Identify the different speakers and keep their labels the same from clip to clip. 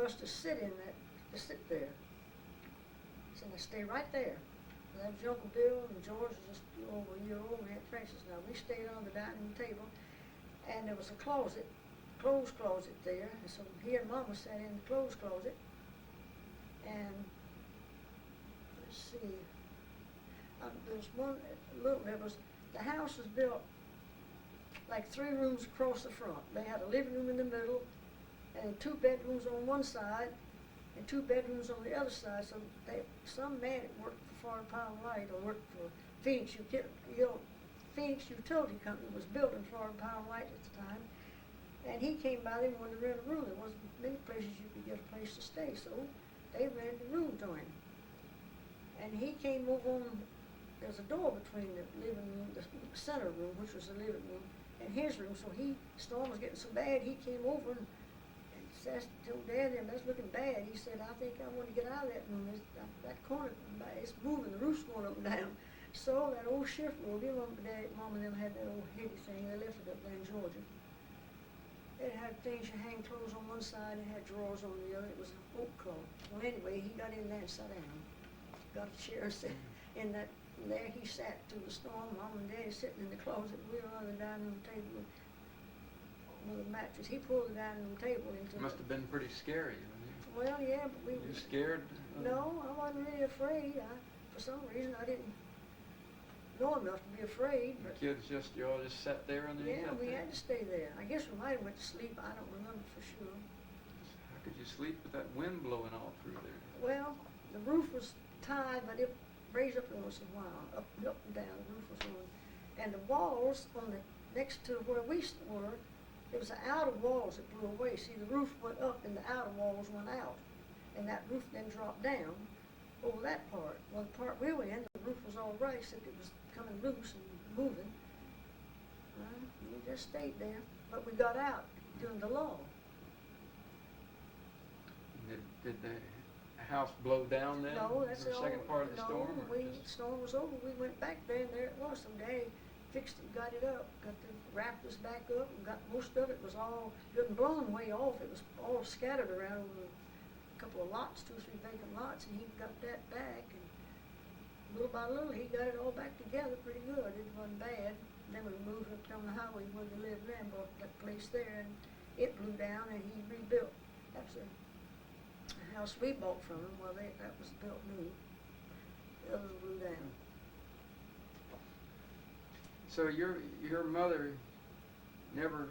Speaker 1: us to sit in that, to sit there. So I stay right there. That was Uncle Bill, and George was just a little over a year old, and Aunt Frances. Now, we stayed on the dining room table, and there was a closet, clothes closet there, and so he and Mama sat in the clothes closet, and let's see, there was one little, the house was built like 3 rooms across the front. They had a living room in the middle, and 2 bedrooms on one side, and 2 bedrooms on the other side. So some man that worked for Florida Power and Light or worked for Phoenix Utility Company was building Florida Power and Light at the time. And he came by there and wanted to rent a room. There wasn't many places you could get a place to stay, so they rented a room to him. And he came over on, there's a door between the living room, the center room, which was the living room, and his room. So storm was getting so bad, he came over and told Dad, that's looking bad. He said, I think I want to get out of that room. That corner, it's moving, the roof's going up and down. So that old shift room, Mom and them had that old heady thing. They left it up there in Georgia. It had things you hang clothes on one side, it had drawers on the other. It was an oak cloth. Well, anyway, he got in there and sat down. Got a chair and sat in that. And there he sat through the storm. Mom and Daddy sitting in the closet. We were on the dining room table with a mattress. He pulled the dining room table into.
Speaker 2: Must have been pretty scary.
Speaker 1: Well, yeah, but
Speaker 2: You scared?
Speaker 1: No, I wasn't really afraid. For some reason, I didn't know enough to be afraid. But
Speaker 2: the kids you all just sat there and
Speaker 1: yeah, we had to stay there. I guess we might have went to sleep. I don't remember for sure.
Speaker 2: How could you sleep with that wind blowing all through there?
Speaker 1: Well, the roof was tied, but it raised up once in a while, up and down. The roof was on, and the walls on the next to where we were. It was the outer walls that blew away. See, the roof went up and the outer walls went out. And that roof then dropped down over that part. Well, the part we were in, the roof was all right, except it was coming loose and moving. We just stayed there. But we got out during the lull.
Speaker 2: Did the house blow down then?
Speaker 1: No, that's
Speaker 2: the second part of the storm?
Speaker 1: No, the storm was over. We went back there, and there it was. Some day fixed it, got it up, got the rafters back up, and got most of it was all, it wasn't blown way off, it was all scattered around over a couple of lots, 2 or 3 vacant lots, and he got that back, and little by little he got it all back together pretty good. It wasn't bad. Then we moved up down the highway where we lived there and bought that place there, and it blew down, and he rebuilt. That's a house we bought from him. Well, that was built new. The others blew down.
Speaker 2: So your mother never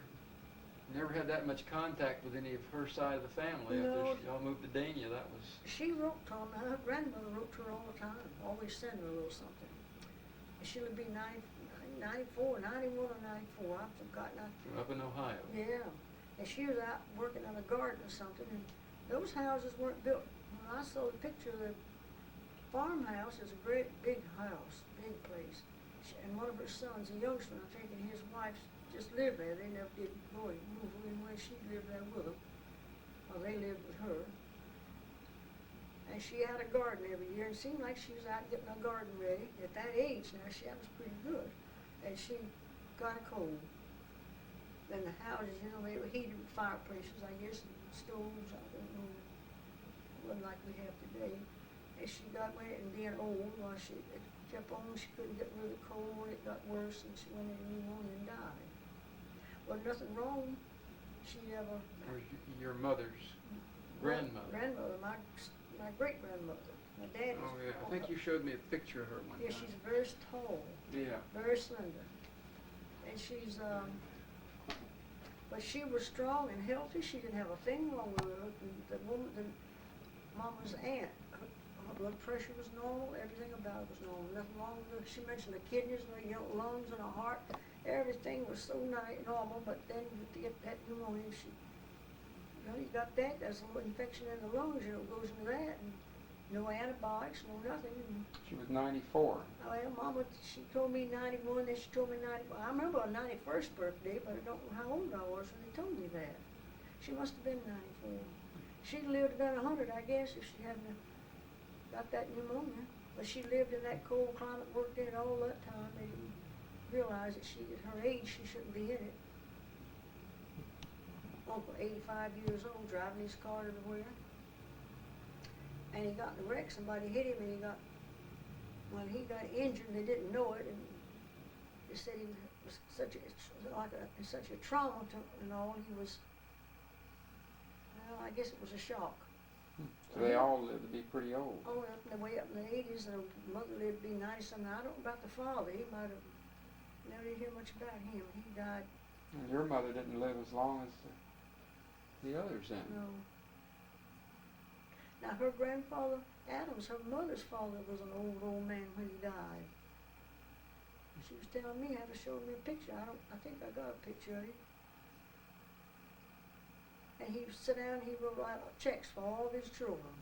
Speaker 2: had that much contact with any of her side of the family
Speaker 1: No.
Speaker 2: after y'all moved to Dania. That was.
Speaker 1: She wrote to him. Her grandmother wrote to her all the time. Always send her a little something. She would be 94, 91 or 94. I've forgotten.
Speaker 2: From up in Ohio.
Speaker 1: Yeah. And she was out working on a garden or something. And those houses weren't built. When I saw the picture of the farmhouse, it's a great big house, big place. And one of her sons, a youngster, I think, and his wife just lived there. They never did move in when she lived there with them. Well, they lived with her. And she had a garden every year, and it seemed like she was out getting her garden ready. At that age now, that was pretty good. And she got a cold. Then the houses, they were heated with fireplaces, I guess, and stoves, I don't know. It wasn't like we have today. And she got wet and being old, it kept on, she couldn't get rid of the cold, it got worse, and she went into pneumonia and died. Well, nothing wrong. She never.
Speaker 2: Or your mother's grandmother.
Speaker 1: Grandmother, my great-grandmother. My dad was.
Speaker 2: Oh, yeah. I think you showed me a picture of her one
Speaker 1: Yeah,
Speaker 2: time.
Speaker 1: she's very tall.
Speaker 2: Yeah.
Speaker 1: Very slender. And she's, but she was strong and healthy. She didn't have a thing wrong with her. The Mama's aunt, her blood pressure was normal. Everything about it was normal. Nothing wrong with her. She mentioned the kidneys and the lungs and her heart. Everything was so normal, but then to get that pneumonia, you got that. There's a little infection in the lungs, it goes into that. And no antibiotics, no nothing. And
Speaker 2: She was 94.
Speaker 1: well, Mama, she told me 91, then she told me 94. I remember her 91st birthday, but I don't know how old I was when they told me that. She must have been 94. She'd lived about 100, I guess, if she hadn't got that pneumonia. But she lived in that cold climate, worked in it all that time. They didn't realize that at her age, she shouldn't be in it. uncle, 85 years old, driving his car everywhere. And he got in a wreck, somebody hit him, and he got injured, and they didn't know it, and they said he was such a trauma to, and all, he was, well, I guess it was a shock.
Speaker 2: So they all lived to be pretty old.
Speaker 1: Oh, way up in the 80s, and the mother lived to be 90-something. I don't know about the father. He might have, never did hear much about him. He died.
Speaker 2: And your mother didn't live as long as the others then.
Speaker 1: No. Now, her grandfather, Adams, her mother's father, was an old man when he died. She was telling me how to show me a picture. I think I got a picture of him. And he would sit down, he wrote out checks for all of his children.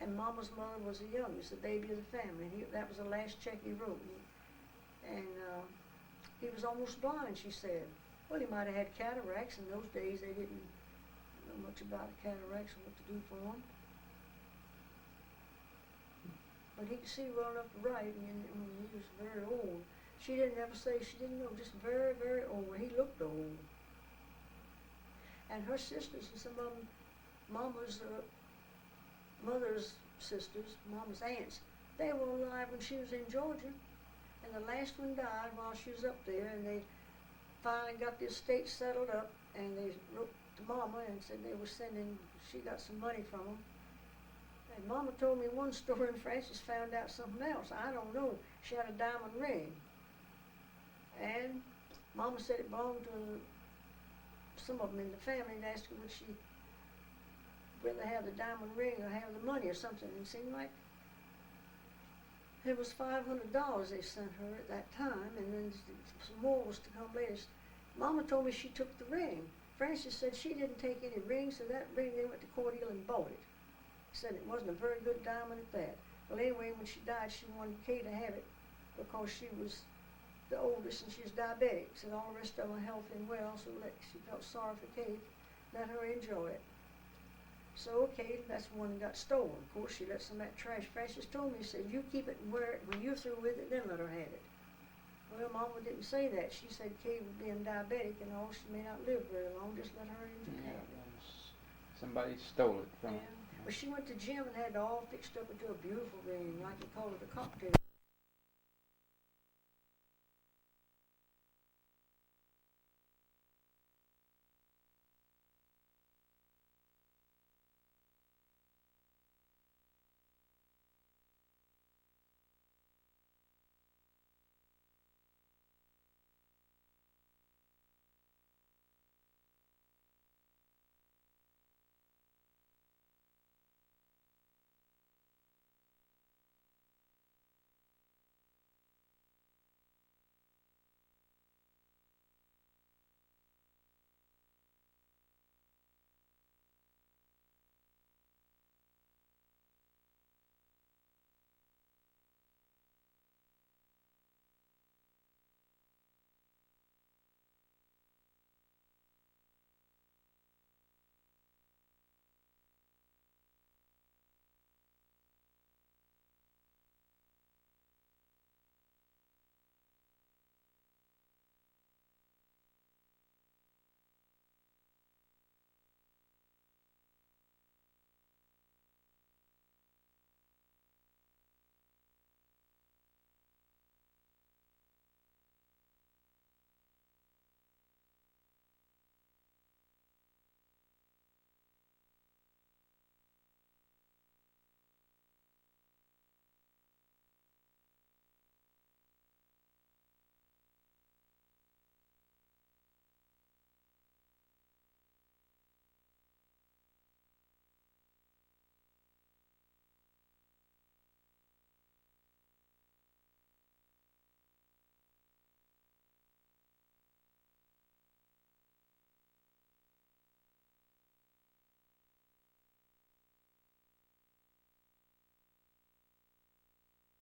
Speaker 1: And Mama's mother was the youngest, the baby of the family. And that was the last check he wrote. And he was almost blind, she said. Well, he might have had cataracts. In those days, they didn't know much about cataracts and what to do for them. But he could see well enough to write, and he was very old. She didn't ever say, she didn't know, just very, very old. He looked old. And her sisters, and some of them, Mama's mother's sisters, Mama's aunts, they were alive when she was in Georgia. And the last one died while she was up there, and they finally got the estate settled up, and they wrote to Mama and said they were sending, she got some money from them. And Mama told me one story, and Frances found out something else. I don't know. She had a diamond ring. And Mama said it belonged to some of them in the family, and asked her would she rather have the diamond ring or have the money or something. And it seemed like it was $500 they sent her at that time, and then some more was to come later. Mama told me she took the ring. Frances said she didn't take any rings, so that ring they went to Cordele and bought it. Said it wasn't a very good diamond at that. Well, anyway, when she died, she wanted Kay to have it because she was the oldest and she was diabetic. Said all the rest of them were healthy and well, so she felt sorry for Kay. Let her enjoy it. So, okay, that's the one that got stolen. Of course, she let some of that trash. Frances told me, she said, you keep it and wear it. When you're through with it, then let her have it. Well, Mama didn't say that. She said Kay was being diabetic and all, she may not live very long. Just let her enjoy it.
Speaker 2: Somebody stole it from her.
Speaker 1: Well, she went to Jim and had it all fixed up into a beautiful ring, like they call it a cocktail.